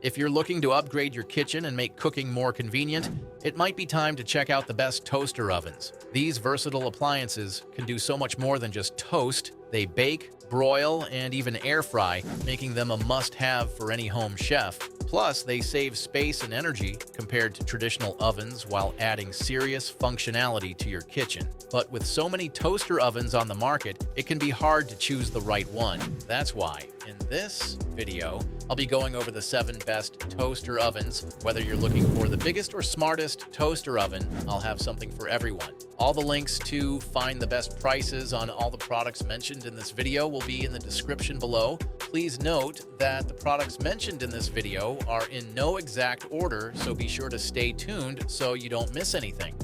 If you're looking to upgrade your kitchen and make cooking more convenient, it might be time to check out the best toaster ovens. These versatile appliances can do so much more than just toast. They bake, broil, and even air fry, making them a must-have for any home chef. Plus, they save space and energy compared to traditional ovens while adding serious functionality to your kitchen. But with so many toaster ovens on the market, it can be hard to choose the right one. That's why, in this video, I'll be going over the 7 best toaster ovens. Whether you're looking for the biggest or smartest toaster oven, I'll have something for everyone. All the links to find the best prices on all the products mentioned in this video will be in the description below. Please note that the products mentioned in this video are in no exact order, so be sure to stay tuned so you don't miss anything.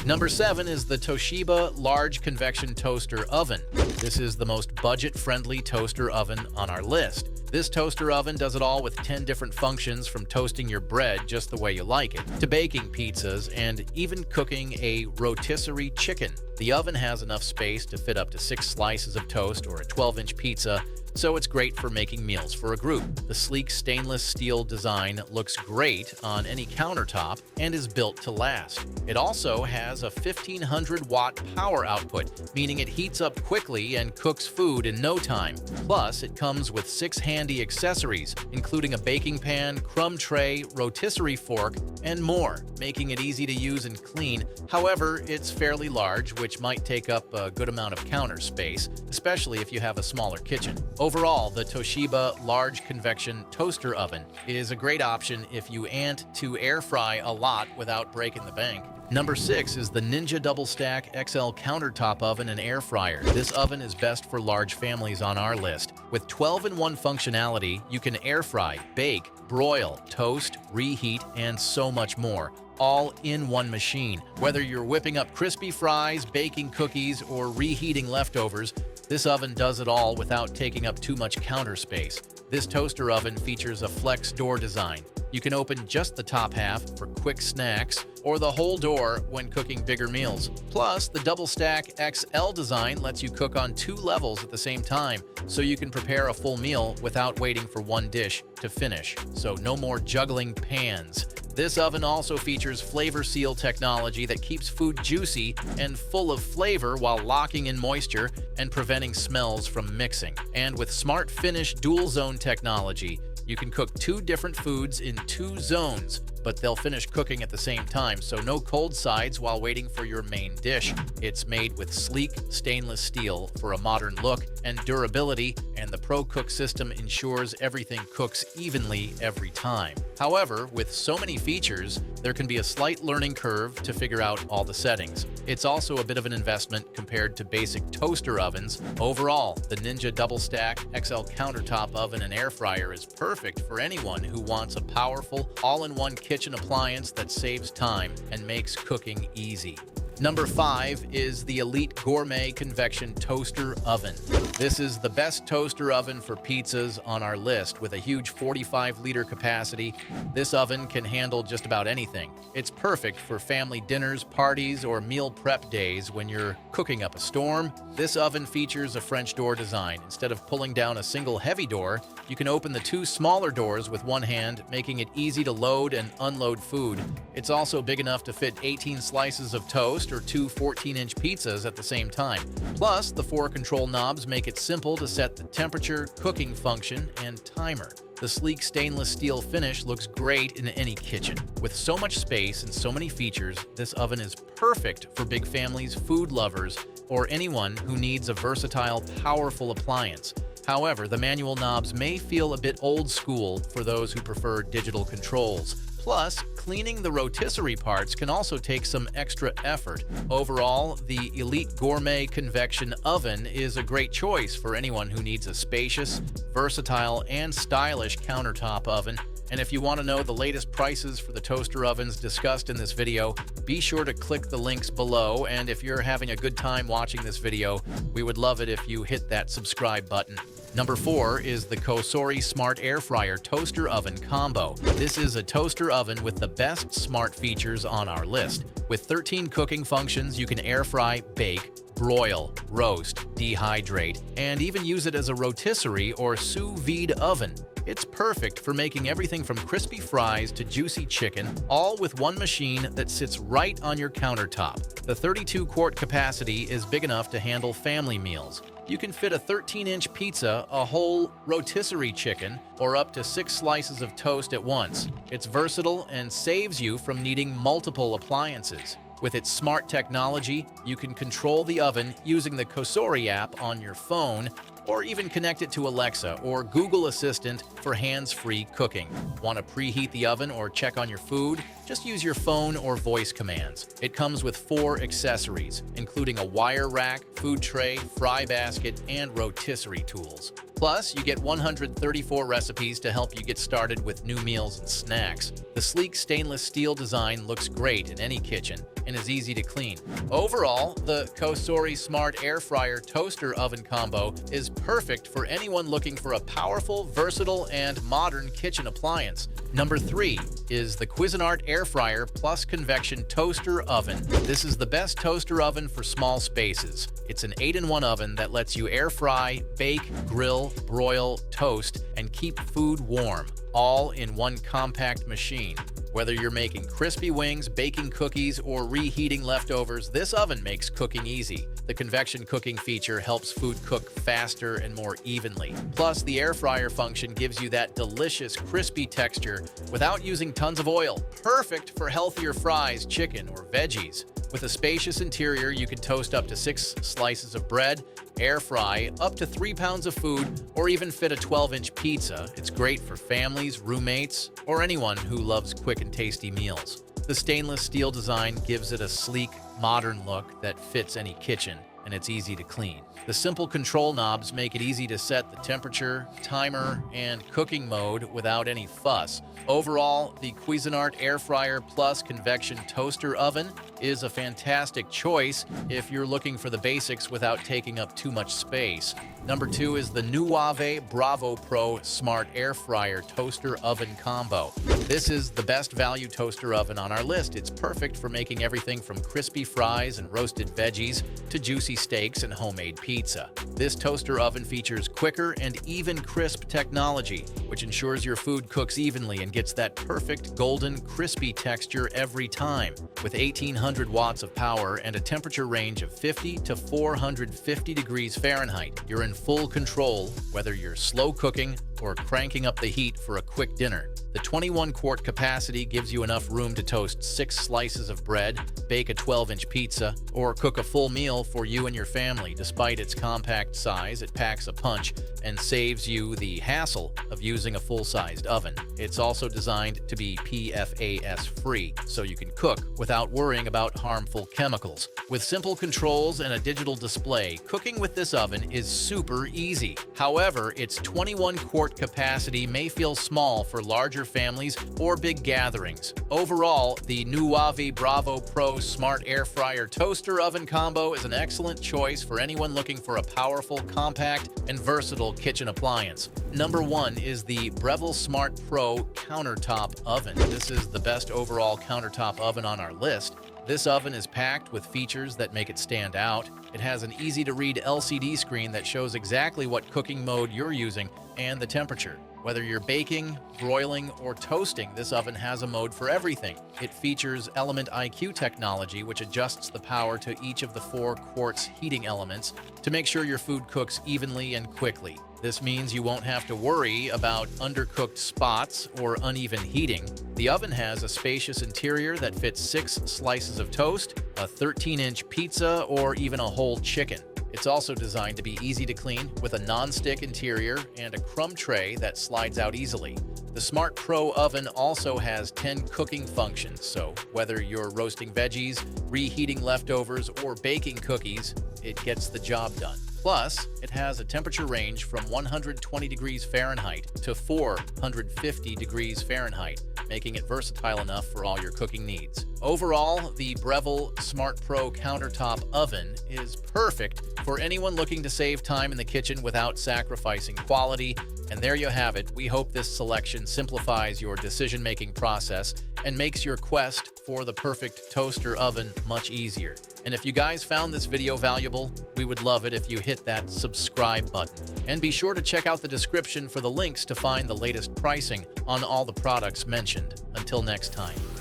Number 7 is the Toshiba Large Convection Toaster Oven. This is the most budget-friendly toaster oven on our list. This toaster oven does it all with 10 different functions, from toasting your bread just the way you like it, to baking pizzas, and even cooking a rotisserie chicken. The oven has enough space to fit up to 6 slices of toast or a 12-inch pizza, so it's great for making meals for a group. The sleek stainless steel design looks great on any countertop and is built to last. It also has a 1500-watt power output, meaning it heats up quickly and cooks food in no time. Plus, it comes with 6 handy accessories, including a baking pan, crumb tray, rotisserie fork, and more, making it easy to use and clean. However, it's fairly large, which might take up a good amount of counter space, especially if you have a smaller kitchen. Overall, the Toshiba Large Convection Toaster Oven is a great option if you ant to air fry a lot without breaking the bank. Number 6 is the Ninja Double Stack XL Countertop Oven and Air Fryer. This oven is best for large families on our list. With 12-in-1 functionality, you can air fry, bake, broil, toast, reheat, and so much more, all in one machine. Whether you're whipping up crispy fries, baking cookies, or reheating leftovers, this oven does it all without taking up too much counter space. This toaster oven features a flex door design. You can open just the top half for quick snacks, or the whole door when cooking bigger meals. Plus, the Double Stack XL design lets you cook on 2 levels at the same time, so you can prepare a full meal without waiting for one dish to finish. So no more juggling pans. This oven also features flavor seal technology that keeps food juicy and full of flavor while locking in moisture and preventing smells from mixing. And with Smart Finish dual zone technology, you can cook 2 different foods in 2 zones, but they'll finish cooking at the same time, so no cold sides while waiting for your main dish. It's made with sleek stainless steel for a modern look and durability, and the Pro Cook system ensures everything cooks evenly every time. However, with so many features, there can be a slight learning curve to figure out all the settings. It's also a bit of an investment compared to basic toaster ovens. Overall, the Ninja Double Stack XL Countertop Oven and Air Fryer is perfect for anyone who wants a powerful, all-in-one kitchen appliance that saves time and makes cooking easy. Number 5 is the Elite Gourmet Convection Toaster Oven. This is the best toaster oven for pizzas on our list. With a huge 45-liter capacity, this oven can handle just about anything. It's perfect for family dinners, parties, or meal prep days when you're cooking up a storm. This oven features a French door design. Instead of pulling down a single heavy door, you can open the 2 smaller doors with one hand, making it easy to load and unload food. It's also big enough to fit 18 slices of toast or 2 14-inch pizzas at the same time. Plus, the 4 control knobs make it simple to set the temperature, cooking function, and timer. The sleek stainless steel finish looks great in any kitchen. With so much space and so many features, this oven is perfect for big families, food lovers, or anyone who needs a versatile, powerful appliance. However, the manual knobs may feel a bit old school for those who prefer digital controls. Plus, cleaning the rotisserie parts can also take some extra effort. Overall, the Elite Gourmet Convection Oven is a great choice for anyone who needs a spacious, versatile, and stylish countertop oven. And if you want to know the latest prices for the toaster ovens discussed in this video, be sure to click the links below. And if you're having a good time watching this video, we would love it if you hit that subscribe button. Number 4 is the Cosori Smart Air Fryer Toaster Oven Combo. This is a toaster oven with the best smart features on our list. With 13 cooking functions, you can air fry, bake, broil, roast, dehydrate, and even use it as a rotisserie or sous vide oven. It's perfect for making everything from crispy fries to juicy chicken, all with one machine that sits right on your countertop. The 32-quart capacity is big enough to handle family meals. You can fit a 13-inch pizza, a whole rotisserie chicken, or up to 6 slices of toast at once. It's versatile and saves you from needing multiple appliances. With its smart technology, you can control the oven using the Kosori app on your phone, or even connect it to Alexa or Google Assistant for hands-free cooking. Want to preheat the oven or check on your food? Just use your phone or voice commands. It comes with 4 accessories, including a wire rack, food tray, fry basket, and rotisserie tools. Plus, you get 134 recipes to help you get started with new meals and snacks. The sleek stainless steel design looks great in any kitchen and is easy to clean. Overall, the Kosori Smart Air Fryer Toaster Oven Combo is perfect for anyone looking for a powerful, versatile, and modern kitchen appliance. Number 3 is the Cuisinart Air Fryer Plus Convection Toaster Oven. This is the best toaster oven for small spaces. It's an 8-in-1 oven that lets you air fry, bake, grill, broil, toast, and keep food warm, all in one compact machine. Whether you're making crispy wings, baking cookies, or reheating leftovers, this oven makes cooking easy. The convection cooking feature helps food cook faster and more evenly. Plus, the air fryer function gives you that delicious, crispy texture without using tons of oil. Perfect for healthier fries, chicken, or veggies. With a spacious interior, you can toast up to 6 slices of bread, air fry up to 3 pounds of food, or even fit a 12-inch pizza. It's great for families, roommates, or anyone who loves quick and tasty meals. The stainless steel design gives it a sleek, modern look that fits any kitchen, and it's easy to clean. The simple control knobs make it easy to set the temperature, timer, and cooking mode without any fuss. Overall, the Cuisinart Air Fryer Plus Convection Toaster Oven is a fantastic choice if you're looking for the basics without taking up too much space. Number 2 is the Nuave Bravo Pro Smart Air Fryer Toaster Oven Combo. This is the best value toaster oven on our list. It's perfect for making everything from crispy fries and roasted veggies to juicy steaks and homemade pizza. This toaster oven features quicker and even crisp technology, which ensures your food cooks evenly and gets that perfect golden, crispy texture every time. With 1,800 watts of power and a temperature range of 50 to 450 degrees Fahrenheit, you're in full control whether you're slow cooking or cranking up the heat for a quick dinner. The 21-quart capacity gives you enough room to toast 6 slices of bread, bake a 12-inch pizza, or cook a full meal for you and your family. Despite its compact size, it packs a punch and saves you the hassle of using a full-sized oven. It's also designed to be PFAS-free, so you can cook without worrying about harmful chemicals. With simple controls and a digital display, cooking with this oven is super easy. However, its 21-quart capacity may feel small for larger families or big gatherings. Overall, the Nuave Bravo Pro Smart Air Fryer Toaster Oven Combo is an excellent choice for anyone looking for a powerful, compact, and versatile kitchen appliance. Number 1 is the Breville Smart Pro Countertop Oven. This is the best overall countertop oven on our list. This oven is packed with features that make it stand out. It has an easy-to-read LCD screen that shows exactly what cooking mode you're using and the temperature. Whether you're baking, broiling, or toasting, this oven has a mode for everything. It features Element IQ technology, which adjusts the power to each of the 4 quartz heating elements to make sure your food cooks evenly and quickly. This means you won't have to worry about undercooked spots or uneven heating. The oven has a spacious interior that fits 6 slices of toast, a 13-inch pizza, or even a whole chicken. It's also designed to be easy to clean with a non-stick interior and a crumb tray that slides out easily. The Smart Pro oven also has 10 cooking functions, so whether you're roasting veggies, reheating leftovers, or baking cookies, it gets the job done. Plus, it has a temperature range from 120 degrees Fahrenheit to 450 degrees Fahrenheit, making it versatile enough for all your cooking needs. Overall, the Breville Smart Pro Countertop Oven is perfect for anyone looking to save time in the kitchen without sacrificing quality. And there you have it. We hope this selection simplifies your decision-making process and makes your quest for the perfect toaster oven much easier. And if you guys found this video valuable, we would love it if you hit that subscribe button. And be sure to check out the description for the links to find the latest pricing on all the products mentioned. Until next time.